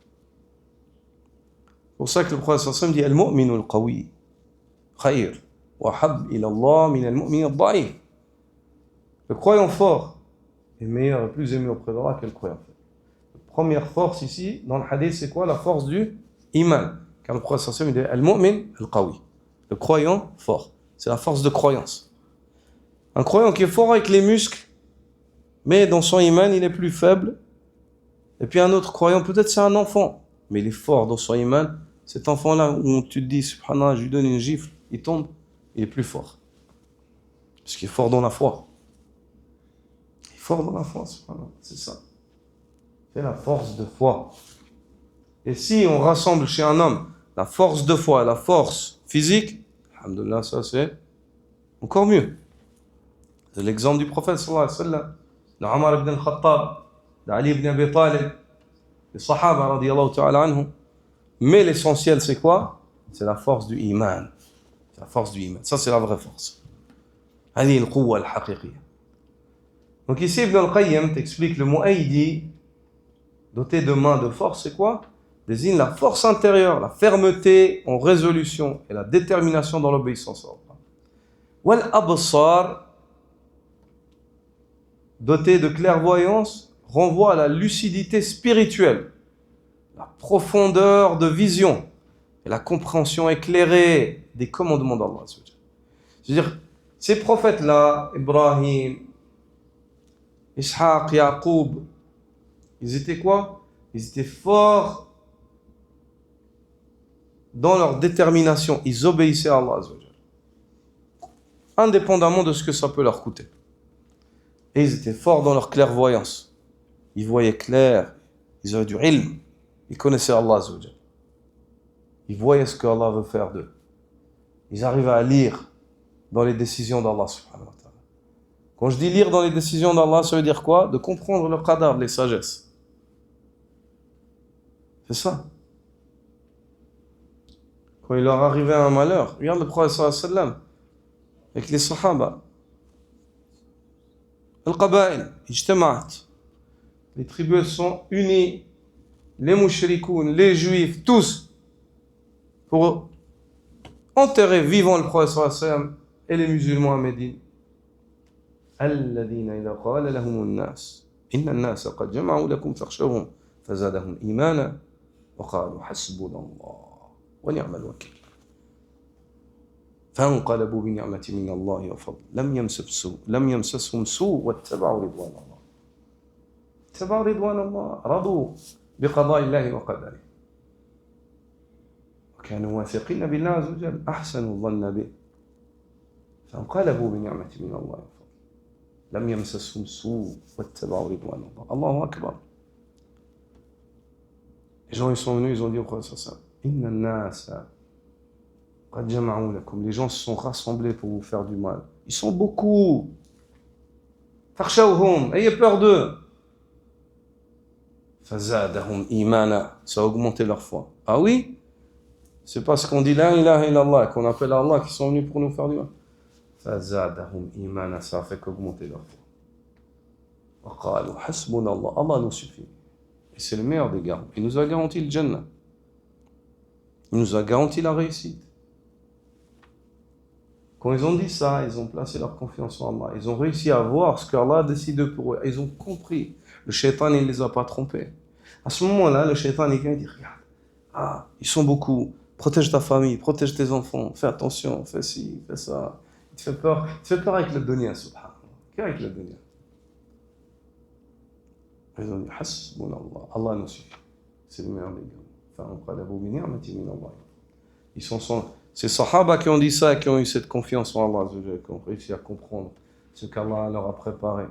C'est pour ça que le prophète sallallahu alayhi wa sallam dit Al-mu'minu al-qawi khayr wa hab ila Allah min al-mu'min al-da'if. Le croyant fort est meilleur et plus aimé auprès d'Allah que le croyant faible. La première force ici, dans le hadith, c'est quoi? La force du iman. Car le prophète sallallahu alayhi wa sallam dit Al-mu'min al-qawi. Le croyant fort. C'est la force de croyance. Un croyant qui est fort avec les muscles, mais dans son iman, il est plus faible. Et puis un autre croyant, peut-être c'est un enfant, mais il est fort dans son iman. Cet enfant-là, où tu te dis, subhanallah, je lui donne une gifle, il tombe, il est plus fort. Parce qu'il est fort dans la foi. Il est fort dans la foi, subhanallah, c'est ça. C'est la force de foi. Et si on rassemble chez un homme la force de foi et la force physique, alhamdoulilah, ça c'est encore mieux. C'est l'exemple du prophète sallallahu alayhi wa sallam, de Omar ibn al-Khattab, d'Ali ibn Abi Talib, les Sahaba radiyallahu ta'ala anhum. Mais l'essentiel c'est quoi? C'est la force du iman. C'est la force du iman. Ça c'est la vraie force. هذه القوة الحقيقية. Donc ici Ibn al-Qayyim t'explique le mot aïdi, doté de main de force, c'est quoi? Désigne la force intérieure, la fermeté en résolution et la détermination dans l'obéissance à Allah. Wal absar, doté de clairvoyance, renvoie à la lucidité spirituelle, la profondeur de vision et la compréhension éclairée des commandements d'Allah. C'est-à-dire, ces prophètes-là, Ibrahim, Ishaq, Yaqub, ils étaient quoi? Ils étaient forts dans leur détermination. Ils obéissaient à Allah, indépendamment de ce que ça peut leur coûter. Et ils étaient forts dans leur clairvoyance. Ils voyaient clair, ils avaient du ilm, ils connaissaient Allah. Ils voyaient ce que Allah veut faire d'eux. Ils arrivaient à lire dans les décisions d'Allah subhanahu wa ta'ala. Quand je dis lire dans les décisions d'Allah, ça veut dire quoi? De comprendre le qadar, les sagesses. C'est ça. Quand il leur arrivait un malheur, regarde le prophète sallallahu alayhi wa sallam, avec les sahaba. Al-Qaba'il, ijtama'at. Les tribus sont unies, les mouchrikoun, les juifs, tous, pour enterrer vivant le prophète sallallahu alayhi wa sallam et les musulmans à Médine. الذين إذا قال لهم الناس إن الناس قد جمعوا لكم فاخشوهم فزادهم إيمانا وقالوا حسبنا الله ونعم الوكيل فانقلبوا بنعمة من الله وفضل لم يمسسهم سوء واتبعوا رضوان الله اتبعوا رضوان الله رضوا بقضاء الله وقدره وكانوا واثقين بالله عز وجل أحسنوا الظن به فانقلبوا بنعمة من الله وفضل لم يمسسهم سوء واتبعوا رضوان الله الله أكبر. Les gens ils sont venus, ils ont dit au prophète sallallahu alayhi wa sallam Inna an-nasa qad jama'u lakum. Les gens se sont rassemblés pour vous faire du mal. Ils sont beaucoup. Fakhshawhum, ayez peur d'eux. Fazadahum imana, ça a augmenté leur foi. Ah oui? C'est parce qu'on dit la ilaha illallah, qu'on appelle Allah, qui sont venus pour nous faire du mal. Fazadahum imana, ça a fait qu'augmenter leur foi. Wa qalu hasbunallah, Allah nous suffit. Et c'est le meilleur des garants. Il nous a garanti le Jannah. Il nous a garanti la réussite. Quand ils ont dit ça, ils ont placé leur confiance en Allah. Ils ont réussi à voir ce qu'Allah a décidé pour eux. Ils ont compris. Le shaitan, il ne les a pas trompés. À ce moment-là, le shaitan il vient et dit, regarde, ils sont beaucoup, protège ta famille, protège tes enfants, fais attention, fais ci, fais ça. Il te fait peur avec le dunya, subhanallah. Qu'avec le dunya. Ils ont dit, hasbunallah, Allah nous suffit. C'est le meilleur des gars. Ces sahaba qui ont dit ça, qui ont eu cette confiance en Allah, qui ont réussi à comprendre ce qu'Allah leur a préparé.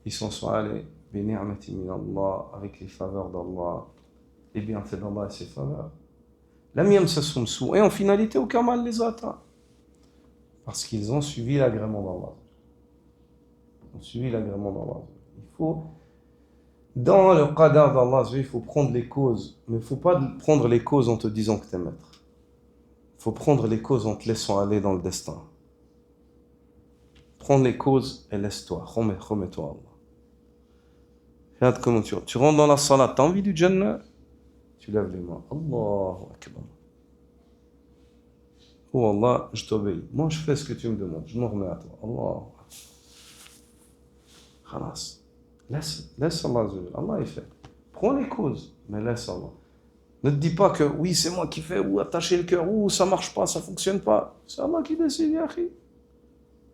Ils s'en sont allés, avec les faveurs d'Allah, les bienfaits d'Allah et ses faveurs. Et en finalité, aucun mal les a atteints. Parce qu'ils ont suivi l'agrément d'Allah. Ils ont suivi l'agrément d'Allah. Il faut, dans le qadar d'Allah, il faut prendre les causes. Mais il ne faut pas prendre les causes en te disant que tu es maître. Il faut prendre les causes en te laissant aller dans le destin. Prends les causes et laisse-toi. Remets-toi à Allah. Regarde comment tu rentres dans la salat. Tu as envie du Jannah? Tu lèves les mains. Allahu Akbar. Oh Allah, je t'obéis. Moi, je fais ce que tu me demandes. Je me remets à toi. Allah. Khalas. Laisse Allah. Allah, il fait. Prends les causes, mais laisse Allah. Ne te dis pas que oui, c'est moi qui fais, ou attacher le cœur, ou ça marche pas, ça fonctionne pas. C'est Allah qui décide, yakhi.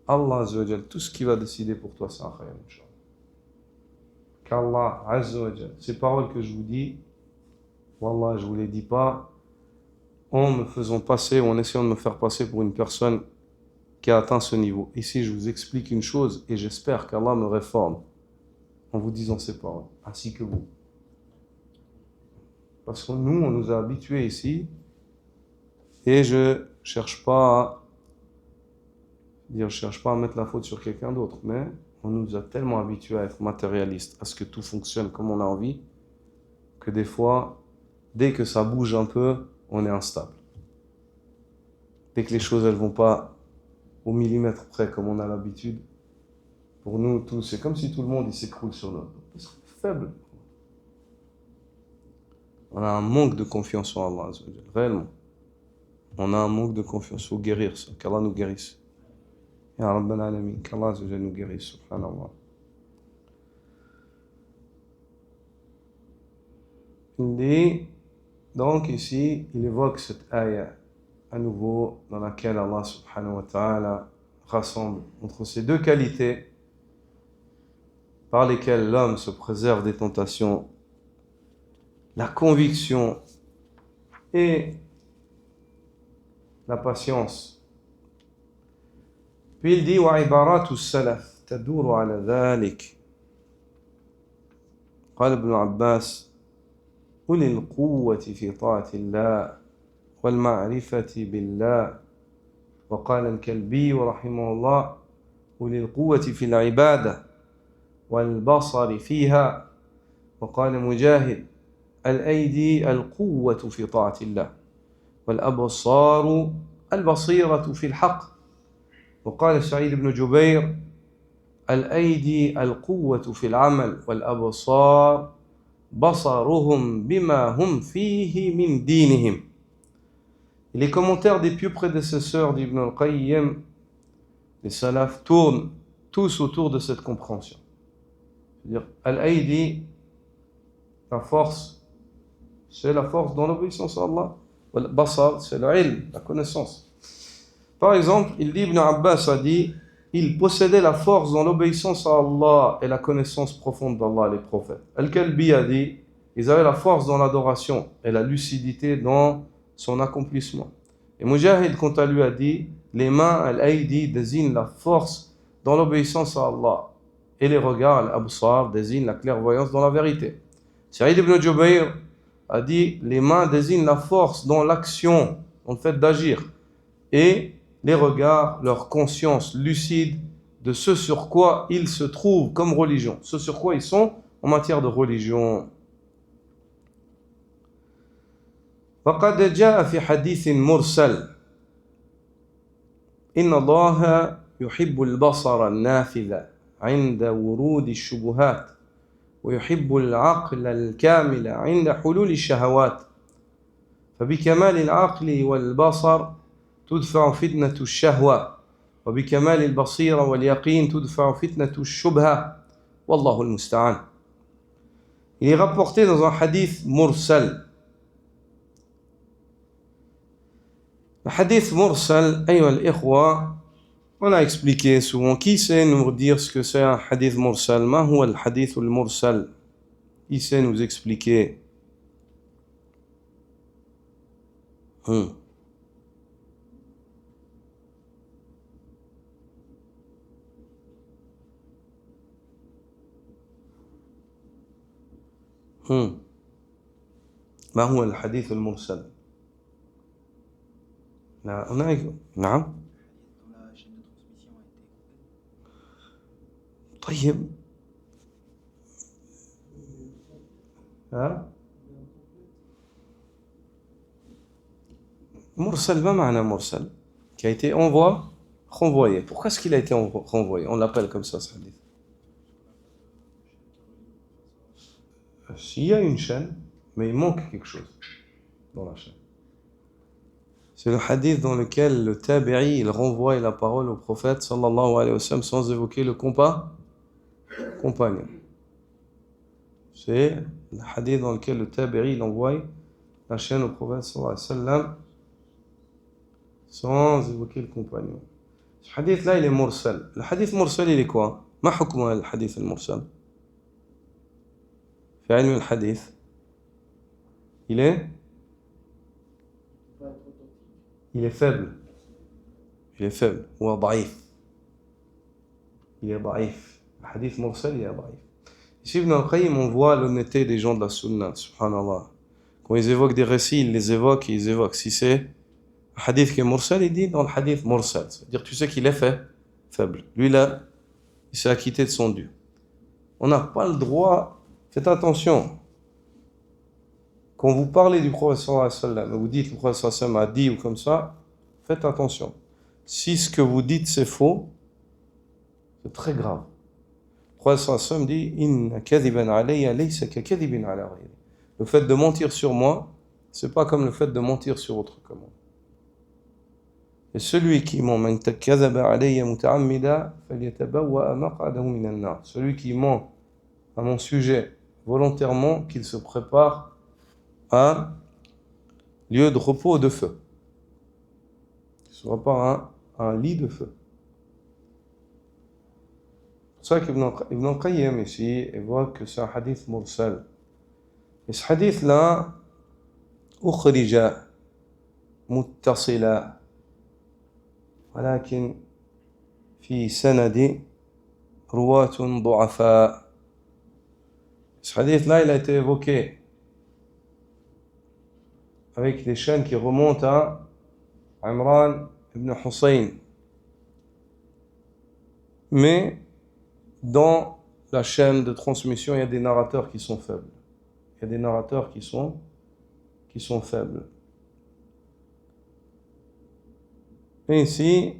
Allah Azzawajal, tout ce qui va décider pour toi, c'est un khayr, Inch'Allah. Qu'Allah Azzawajal, ces paroles que je vous dis, Wallah, je ne vous les dis pas en me faisant passer, ou en essayant de me faire passer pour une personne qui a atteint ce niveau. Ici, je vous explique une chose, et j'espère qu'Allah me réforme en vous disant ces paroles, ainsi que vous. Parce que nous, on nous a habitués ici, et je cherche pas à mettre la faute sur quelqu'un d'autre, mais on nous a tellement habitués à être matérialistes, à ce que tout fonctionne comme on a envie, que des fois, dès que ça bouge un peu, on est instable. Dès que les choses, elles vont pas au millimètre près comme on a l'habitude, pour nous, tout, c'est comme si tout le monde il s'écroule sur nous. C'est faible. On a un manque de confiance en Allah, réellement. On a un manque de confiance. Il faut guérir ça, qu'Allah nous guérisse. Ya Rabbal Alamin, qu'Allah nous guérisse, subhanallah. Il dit, donc ici, il évoque cette ayah à nouveau dans laquelle Allah subhanahu wa ta'ala rassemble entre ces deux qualités par lesquelles l'homme se préserve des tentations, la conviction et la patience. Puis il dit وعبارات السلف تدور على ذلك. قال ابن عباس أولي القوة في طاعة الله والمعرفة بالله. وقال الكلبي رحمه الله أولي القوة في العبادة والبصر فيها. وقال مجاهد الأيدي القوة في طاعة الله والأبصار البصيرة في الحق. وقال سعيد بن جبير الأيدي القوة في العمل والأبصار بصرهم بما هم فيه من دينهم. Et les commentaires des pieux prédécesseurs d'Ibn al-Qayyim, les salafs, tournent tous autour de cette compréhension. C'est-à-dire, al-Aidi, la force, c'est la force dans l'obéissance à Allah. Al-Basar, c'est l'ilm, la connaissance. Par exemple, il dit, Ibn Abbas a dit, il possédait la force dans l'obéissance à Allah et la connaissance profonde d'Allah et les prophètes. Al-Kalbi a dit, ils avaient la force dans l'adoration et la lucidité dans son accomplissement. Et Mujahid, quant à lui, a dit, les mains, al-Aidi, désignent la force dans l'obéissance à Allah. Et les regards, al-Absar, désignent la clairvoyance dans la vérité. Saïd ibn Jubayr a dit, les mains désignent la force dans l'action, dans le fait d'agir. Et les regards, leur conscience lucide de ce sur quoi ils se trouvent comme religion, ce sur quoi ils sont en matière de religion. وقد جاء في حديث مرسل إن الله يحب البصر النافذ عند ورود الشبهات ويحب العقل الكامل عند حلول الشهوات فبكمال العقل والبصر تدفع فتنة الشهوة وبكمال البصيرة واليقين تدفع فتنة الشبهة والله المستعان. Il est rapporté dans un hadith mursal. Le hadith mursal, ayyuha al-ikhwa, on a expliqué souvent. Qui sait nous dire ce que c'est un hadith mursal? Ma huwa al-hadith al-mursal? Qui sait nous expliquer? ما هو الحديث المرسل؟ نعم. طيب Mursal, ما معنى mursal? Qui a été renvoyé. Pourquoi est-ce qu'il a été renvoyé? On l'appelle comme ça, ce hadith. S'il y a une chaîne, mais il manque quelque chose dans la chaîne. C'est le hadith dans lequel le tabi'i, il renvoie la parole au prophète sallallahu alayhi wa sallam sans évoquer le compagnon. C'est le hadith dans lequel le tabi'i, il envoie la chaîne au prophète sallallahu alayhi wa sallam sans évoquer le compagnon. Ce hadith-là, il est mursal. Le hadith mursal, il est quoi? Ma hukma le hadith al-mursal? في علم الحديث il est faible. Il est faible. Ou ضعيف. Il est ضعيف. Le hadith mursal, il est ضعيف. Ici, Ibn al-Qayyim, on voit l'honnêteté des gens de la sunna, subhanallah. Quand ils évoquent des récits, ils les évoquent et ils évoquent. Si c'est un hadith qui est mursal, il dit dans le hadith mursal. C'est-à-dire, tu sais qu'il est faible. Lui, là, il s'est acquitté de son dû. On n'a pas le droit. Faites attention. Quand vous parlez du prophète sallallahu alayhi wa sallam, vous dites que le prophète sallallahu alayhi wa sallam a dit ou comme ça, faites attention. Si ce que vous dites c'est faux, c'est très grave. Le prophète sallallahu alayhi wa sallam dit Inna kadhiban alayya laysa ka kadhibin ala ghayri. Le fait de mentir sur moi, c'est pas comme le fait de mentir sur autre que moi. Et celui qui ment, man kadhaba alayya muta'ammida falyatabawwa maq'adahu min an-nar. Celui qui ment à mon sujet volontairement, qu'il se prépare à un lieu de repos de feu. Il se prépare à un lit de feu. C'est pour ça qu'Ibn Qayyim ici évoque que c'est un hadith mursal. Et ce hadith-là, ukhrija muttasila, ولكن في سند رواة ضعفاء. Ce hadith-là, il a été évoqué avec des chaînes qui remontent à Imran ibn Hussein. Mais dans la chaîne de transmission, il y a des narrateurs qui sont faibles. Il y a des narrateurs qui sont faibles. Et ici,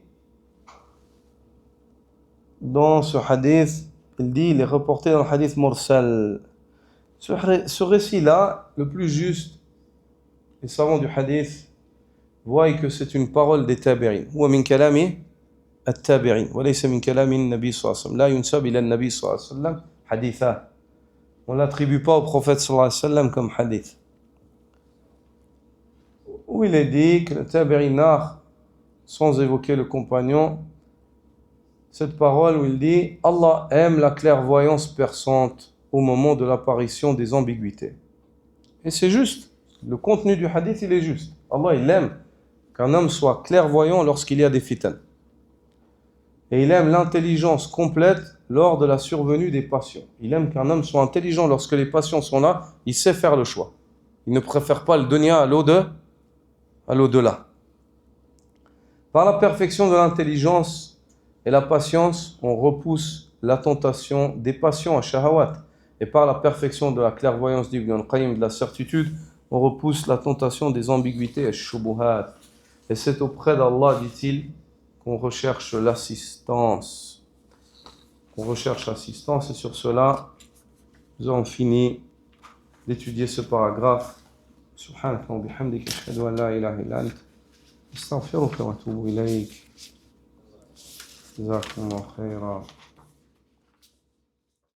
dans ce hadith, il est reporté dans le hadith mursal. Ce récit-là, le plus juste, les savants du hadith voient que c'est une parole des tabi'in. Ou min kalami at-tabi'in. Wa laysa min kalami an-nabi sallallahu alayhi wa sallam. La yunsab ila an-nabi sallallahu alayhi wa sallam haditha. On ne l'attribue pas au prophète sallallahu alayhi wa sallam comme hadith. Où il est dit que le tabi'in narre, sans évoquer le compagnon, cette parole où il dit Allah aime la clairvoyance perçante au moment de l'apparition des ambiguïtés. Et c'est juste. Le contenu du hadith, il est juste. Allah, il aime qu'un homme soit clairvoyant lorsqu'il y a des fitan. Et il aime l'intelligence complète lors de la survenue des passions. Il aime qu'un homme soit intelligent lorsque les passions sont là, il sait faire le choix. Il ne préfère pas le dunya à l'au-delà. Par la perfection de l'intelligence et la patience, on repousse la tentation des passions à shahawat. Et par la perfection de la clairvoyance d'Ibn Qayyim, de la certitude, on repousse la tentation des ambiguïtés et shubuhat. Et c'est auprès d'Allah, dit-il, qu'on recherche l'assistance. Et sur cela, nous avons fini d'étudier ce paragraphe. Subhanaka wa bihamdika ashhadu an la ilaha illa anta astaghfiruka wa atubu ilayk. Jazakumullahu khairan.